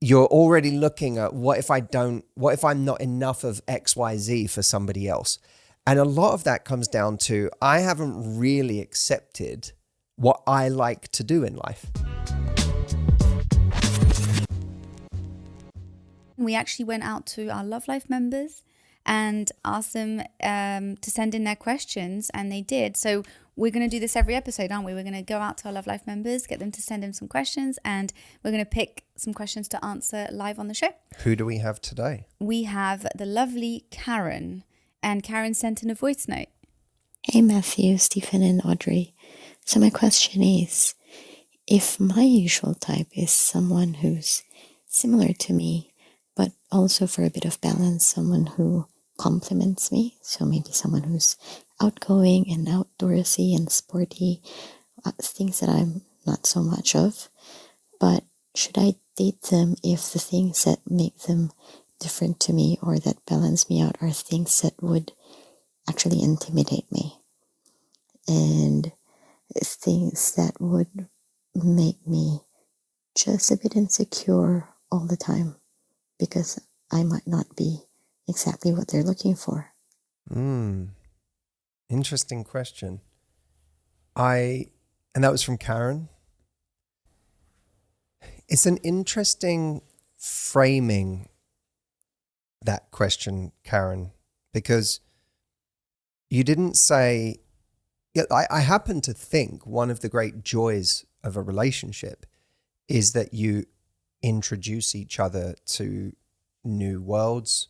you're already looking at what if I'm not enough of XYZ for somebody else? And a lot of that comes down to, I haven't really accepted what I like to do in life. We actually went out to our Love Life members and asked them to send in their questions, and they did. So we're going to do this every episode, aren't we? We're going to go out to our Love Life members, get them to send in some questions, and we're going to pick some questions to answer live on the show. Who do we have today? We have the lovely Karen, and Karen sent in a voice note. Hey Matthew, Stephen and Audrey. So my question is, if my usual type is someone who's similar to me, but also for a bit of balance, someone who complements me, so maybe someone who's outgoing and outdoorsy and sporty, things that I'm not so much of, but should I date them if the things that make them different to me or that balance me out are things that would actually intimidate me and things that would make me just a bit insecure all the time because I might not be exactly what they're looking for? Interesting question. And that was from Karen. It's an interesting framing, that question, Karen, because you didn't say, I happen to think one of the great joys of a relationship is that you introduce each other to new worlds,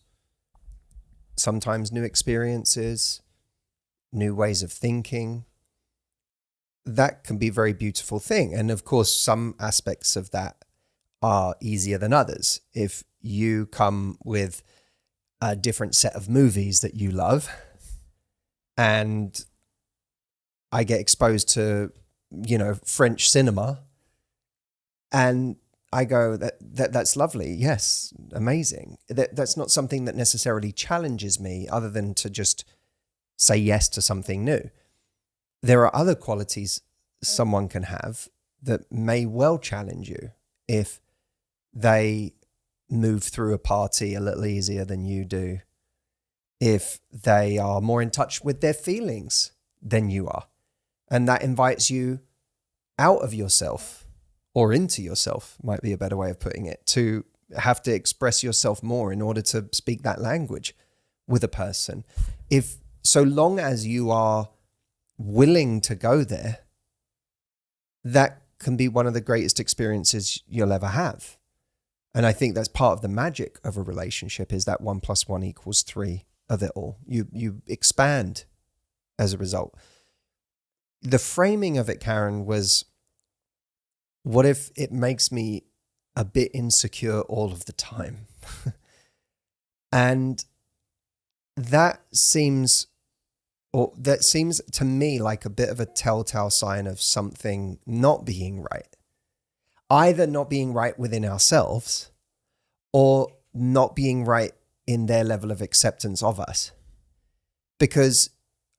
sometimes new experiences, new ways of thinking. That can be a very beautiful thing. And of course, some aspects of that are easier than others. If you come with a different set of movies that you love, and I get exposed to, French cinema, and I go, that's lovely. Yes, amazing. That's not something that necessarily challenges me other than to just say yes to something new. There are other qualities someone can have that may well challenge you if they move through a party a little easier than you do, if they are more in touch with their feelings than you are. And that invites you out of yourself, or into yourself, might be a better way of putting it, to have to express yourself more in order to speak that language with a person. If so long as you are willing to go there, that can be one of the greatest experiences you'll ever have. And I think that's part of the magic of a relationship, is that 1 + 1 = 3 of it all. You expand as a result. The framing of it, Karen, was, what if it makes me a bit insecure all of the time? And that seems to me like a bit of a telltale sign of something not being right. Either not being right within ourselves or not being right in their level of acceptance of us. Because,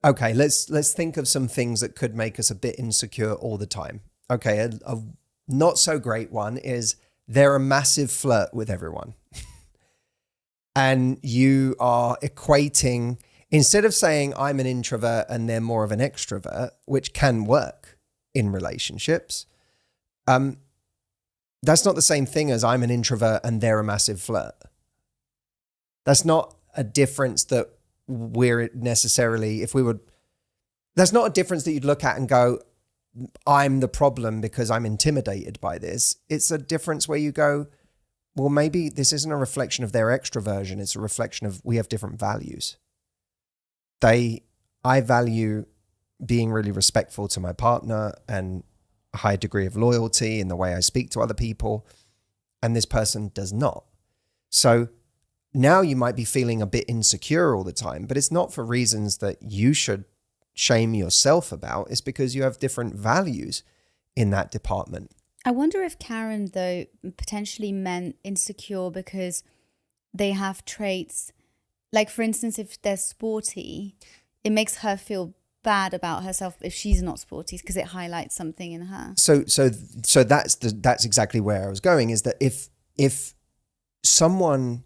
okay, let's think of some things that could make us a bit insecure all the time. Okay, a not so great one is they're a massive flirt with everyone. And you are equating, instead of saying I'm an introvert and they're more of an extrovert, which can work in relationships, that's not the same thing as I'm an introvert and they're a massive flirt. That's not a difference that we're necessarily, that's not a difference that you'd look at and go, I'm the problem because I'm intimidated by this. It's a difference where you go, well, maybe this isn't a reflection of their extroversion. It's a reflection of, we have different values. I value being really respectful to my partner and a high degree of loyalty in the way I speak to other people, and this person does not. So now you might be feeling a bit insecure all the time, but it's not for reasons that you should shame yourself about. It's because you have different values in that department. I wonder if Karen, though, potentially meant insecure because they have traits, like, for instance, if they're sporty, it makes her feel bad about herself if she's not sporty because it highlights something in her. So that's exactly where I was going, is that if someone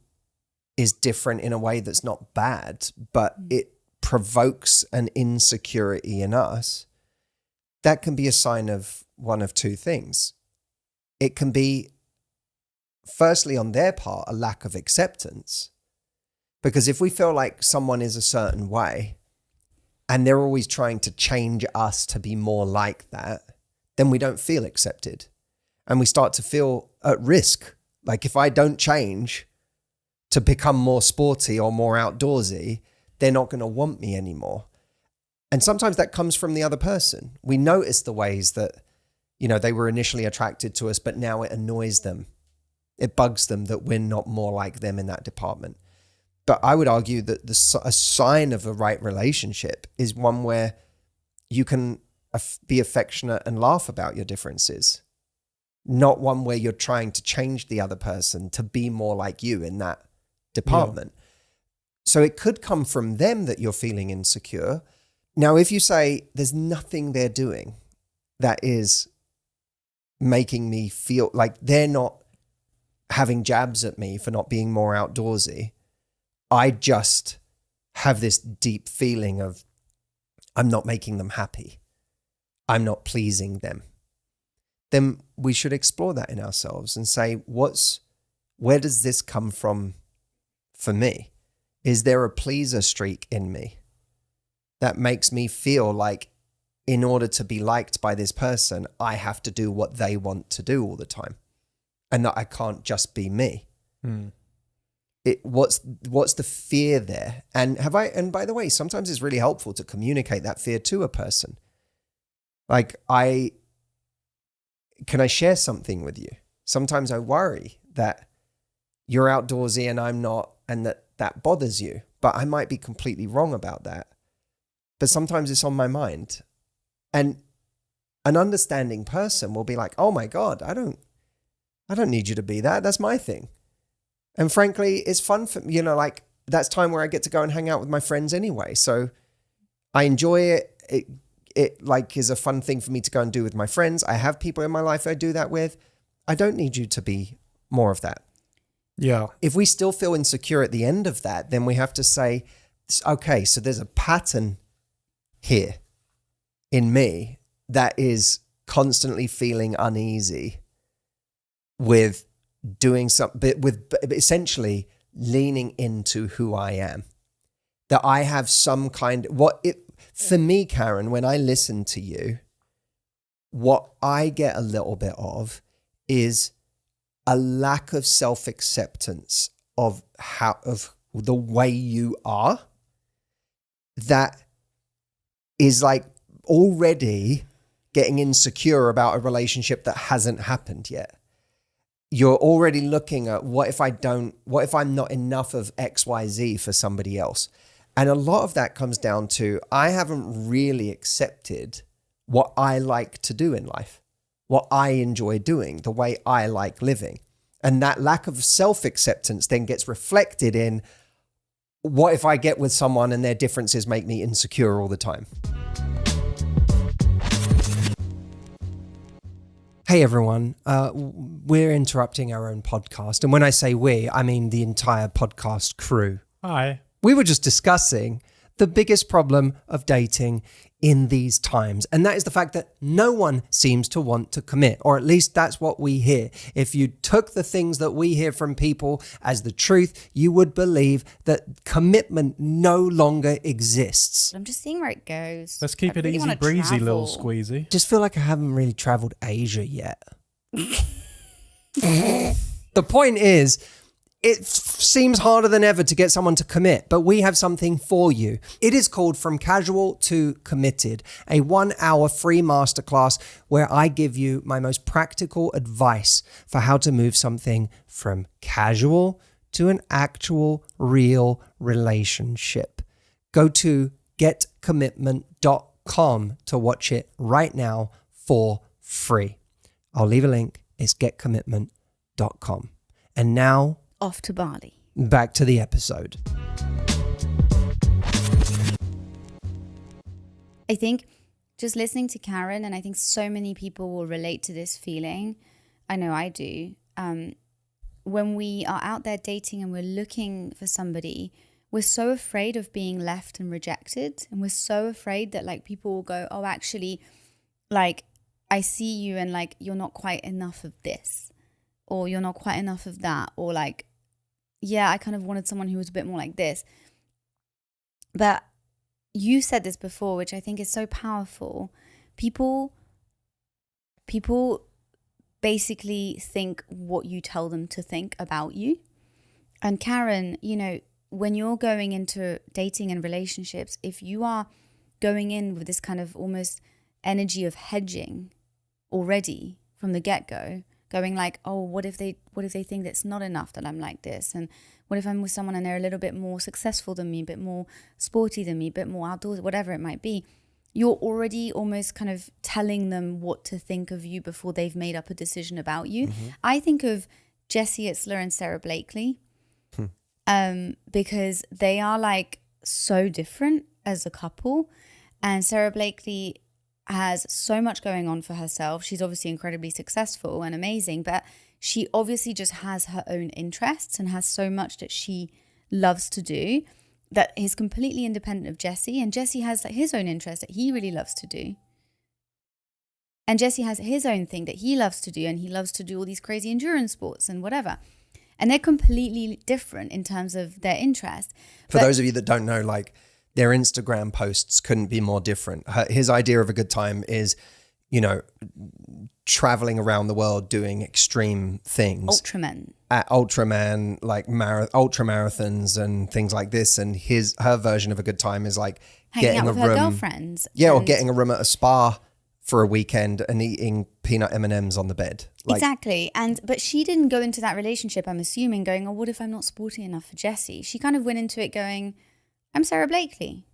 is different in a way that's not bad, but it provokes an insecurity in us, that can be a sign of one of two things. It can be, firstly, on their part, a lack of acceptance. Because if we feel like someone is a certain way and they're always trying to change us to be more like that, then we don't feel accepted. And we start to feel at risk. Like if I don't change to become more sporty or more outdoorsy, they're not going to want me anymore. And sometimes that comes from the other person. We notice the ways that, you know, they were initially attracted to us, but now it annoys them. It bugs them that we're not more like them in that department. But I would argue that a sign of a right relationship is one where you can be affectionate and laugh about your differences, not one where you're trying to change the other person to be more like you in that department. Yeah. So it could come from them that you're feeling insecure. Now, if you say there's nothing they're doing that is making me feel like they're not having jabs at me for not being more outdoorsy, I just have this deep feeling of I'm not making them happy. I'm not pleasing them. Then we should explore that in ourselves and say, where does this come from for me? Is there a pleaser streak in me that makes me feel like in order to be liked by this person, I have to do what they want to do all the time and that I can't just be me? What's the fear there? And and by the way, sometimes it's really helpful to communicate that fear to a person. Like can I share something with you? Sometimes I worry that you're outdoorsy and I'm not, and that bothers you, but I might be completely wrong about that. But sometimes it's on my mind. And an understanding person will be like, oh my God, I don't need you to be that. That's my thing. And frankly, it's fun for, like that's time where I get to go and hang out with my friends anyway. So I enjoy it. It like is a fun thing for me to go and do with my friends. I have people in my life I do that with. I don't need you to be more of that. Yeah. If we still feel insecure at the end of that, then we have to say, okay, so there's a pattern here in me that is constantly feeling uneasy with doing something, with essentially leaning into who I am. That I have some kind, for me, Karen, when I listen to you, what I get a little bit of is a lack of self-acceptance of the way you are, that is like already getting insecure about a relationship that hasn't happened yet. You're already looking at what if I'm not enough of XYZ for somebody else? And a lot of that comes down to, I haven't really accepted what I like to do in life, what I enjoy doing, the way I like living. And that lack of self-acceptance then gets reflected in, what if I get with someone and their differences make me insecure all the time? Hey everyone, we're interrupting our own podcast. And when I say we, I mean the entire podcast crew. Hi. We were just discussing the biggest problem of dating in these times. And that is the fact that no one seems to want to commit, or at least that's what we hear. If you took the things that we hear from people as the truth, you would believe that commitment no longer exists. I'm just seeing where it goes. Let's keep it easy breezy, little squeezy. Just feel like I haven't really traveled Asia yet. The point is, it seems harder than ever to get someone to commit, but we have something for you. It is called From Casual to Committed, a 1-hour free masterclass where I give you my most practical advice for how to move something from casual to an actual real relationship. Go to getcommitment.com to watch it right now for free. I'll leave a link. It's getcommitment.com. And now, off to Bali. Back to the episode. I think just listening to Karen, and I think so many people will relate to this feeling. I know I do. when we are out there dating and we're looking for somebody, we're so afraid of being left and rejected. And we're so afraid that like people will go, oh, actually, like I see you and like you're not quite enough of this, or you're not quite enough of that, or like, yeah, I kind of wanted someone who was a bit more like this. But you said this before, which I think is so powerful. People basically think what you tell them to think about you. And Karen, you know, when you're going into dating and relationships, if you are going in with this kind of almost energy of hedging already from the get-go, going like, oh, what if they think that's not enough that I'm like this? And what if I'm with someone and they're a little bit more successful than me, a bit more sporty than me, a bit more outdoors, whatever it might be. You're already almost kind of telling them what to think of you before they've made up a decision about you. Mm-hmm. I think of Jessie Itzler and Sarah Blakely because they are like so different as a couple. And Sarah Blakely has so much going on for herself. She's obviously incredibly successful and amazing, but she obviously just has her own interests and has so much that she loves to do that is completely independent of Jessie. And Jessie has like his own interest that he really loves to do. And Jessie has his own thing that he loves to do, and he loves to do all these crazy endurance sports and whatever. And they're completely different in terms of their interest. For those of you that don't know, like their Instagram posts couldn't be more different. His idea of a good time is, you know, traveling around the world doing extreme things. Ultraman, like ultra marathons and things like this. And her version of a good time is like hanging out with her girlfriends. Yeah, or getting a room at a spa for a weekend and eating peanut M&Ms on the bed. Like, exactly. But she didn't go into that relationship, I'm assuming, going, oh, what if I'm not sporty enough for Jessie? She kind of went into it going, I'm Sarah Blakely.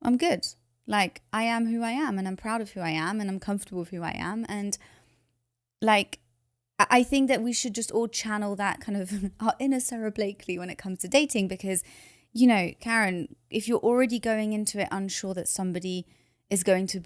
I'm good. Like, I am who I am, and I'm proud of who I am, and I'm comfortable with who I am. And like, I think that we should just all channel that kind of our inner Sarah Blakely when it comes to dating, because, you know, Karen, if you're already going into it unsure that somebody is going to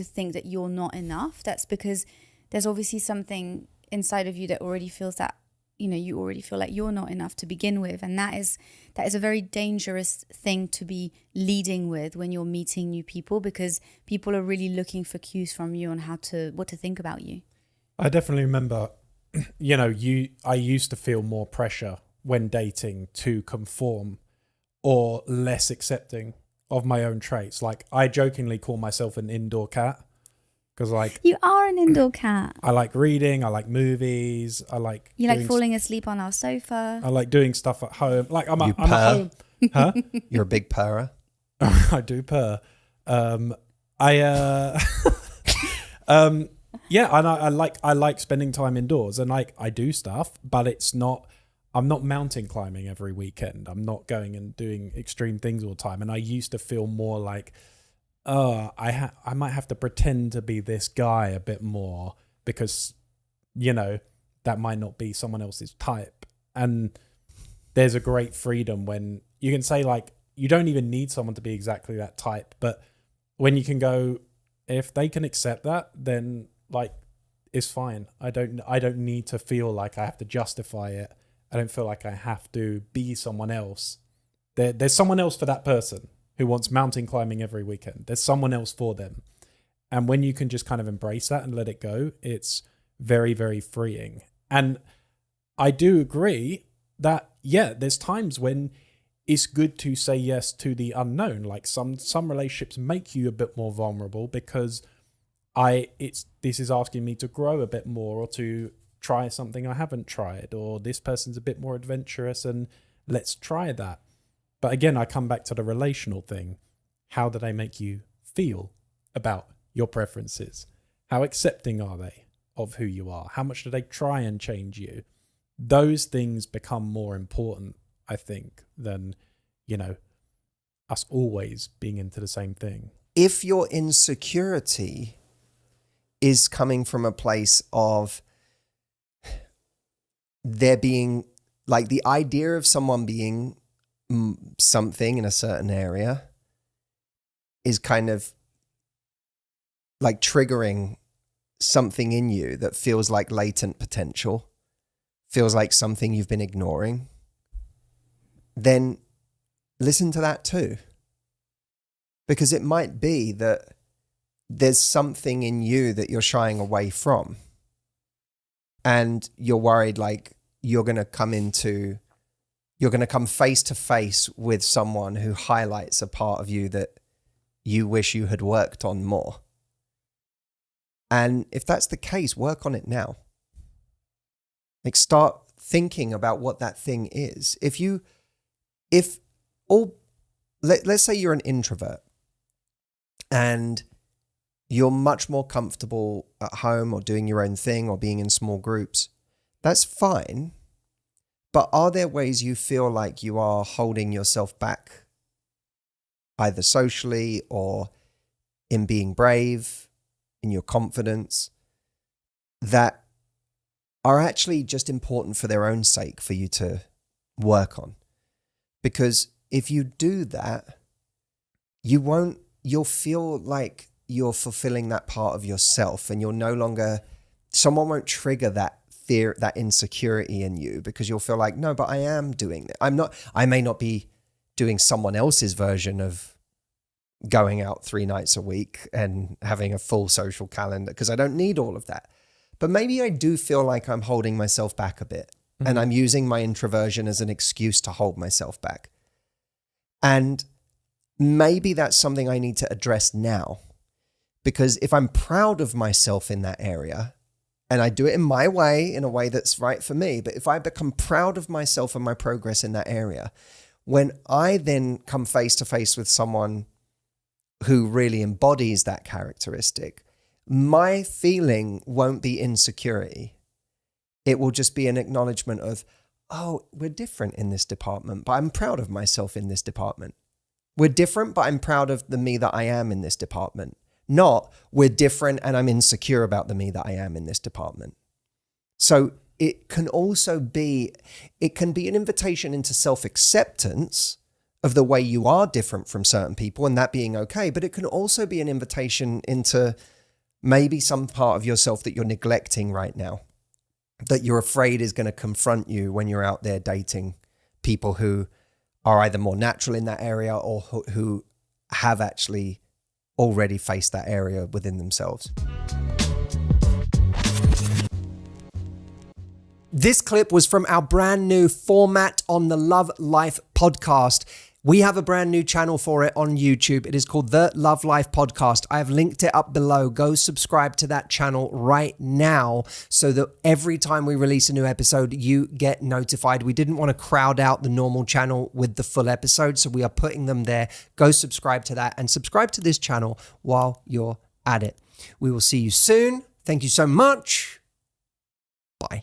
think that you're not enough, that's because there's obviously something inside of you that already feels that, you know, you already feel like you're not enough to begin with. And that is a very dangerous thing to be leading with when you're meeting new people, because people are really looking for cues from you on what to think about you. I definitely remember, you know, I used to feel more pressure when dating to conform or less accepting of my own traits. Like, I jokingly call myself an indoor cat because, like, you are an indoor cat. I like reading. I like movies. You like falling asleep on our sofa. I like doing stuff at home. Like, I'm at home. Huh? You're a big purrer. I do purr. Yeah, and I like spending time indoors, and like I do stuff, but I'm not mountain climbing every weekend. I'm not going and doing extreme things all the time. And I used to feel more like, I might have to pretend to be this guy a bit more because, you know, that might not be someone else's type. And there's a great freedom when you can say, like, you don't even need someone to be exactly that type, but when you can go, if they can accept that, then like it's fine. I don't need to feel like I have to justify it. I don't feel like I have to be someone else. There's someone else for that person who wants mountain climbing every weekend. There's someone else for them. And when you can just kind of embrace that and let it go, it's very, very freeing. And I do agree that, yeah, there's times when it's good to say yes to the unknown. Like some relationships make you a bit more vulnerable because this is asking me to grow a bit more or to try something I haven't tried, or this person's a bit more adventurous and let's try that. But again, I come back to the relational thing. How do they make you feel about your preferences? How accepting are they of who you are? How much do they try and change you? Those things become more important, I think, than, you know, us always being into the same thing. If your insecurity is coming from a place of there being, like, the idea of someone being something in a certain area is kind of like triggering something in you that feels like latent potential feels like something you've been ignoring, then listen to that too. Because it might be that there's something in you that you're shying away from. And you're worried like you're going to come face to face with someone who highlights a part of you that you wish you had worked on more. And if that's the case, work on it now. Like, start thinking about what that thing is. Let's say you're an introvert and you're much more comfortable at home or doing your own thing or being in small groups. That's fine. But are there ways you feel like you are holding yourself back, either socially or in being brave, in your confidence, that are actually just important for their own sake for you to work on? Because if you do that, you'll feel like you're fulfilling that part of yourself, and someone won't trigger that fear, that insecurity in you, because you'll feel like, no, but I am doing it. I may not be doing someone else's version of going out 3 nights a week and having a full social calendar, because I don't need all of that. But maybe I do feel like I'm holding myself back a bit, and I'm using my introversion as an excuse to hold myself back. And maybe that's something I need to address now. Because if I'm proud of myself in that area, and I do it in my way, in a way that's right for me, but if I become proud of myself and my progress in that area, when I then come face to face with someone who really embodies that characteristic, my feeling won't be insecurity. It will just be an acknowledgement of, oh, we're different in this department, but I'm proud of myself in this department. We're different, but I'm proud of the me that I am in this department. Not, we're different and I'm insecure about the me that I am in this department. So it can be an invitation into self-acceptance of the way you are different from certain people, and that being okay. But it can also be an invitation into maybe some part of yourself that you're neglecting right now, that you're afraid is going to confront you when you're out there dating people who are either more natural in that area or who have actually already faced that area within themselves. This clip was from our brand new format on the Love Life podcast. We have a brand new channel for it on YouTube. It is called The Love Life Podcast. I have linked it up below. Go subscribe to that channel right now so that every time we release a new episode, you get notified. We didn't want to crowd out the normal channel with the full episode, so we are putting them there. Go subscribe to that and subscribe to this channel while you're at it. We will see you soon. Thank you so much. Bye.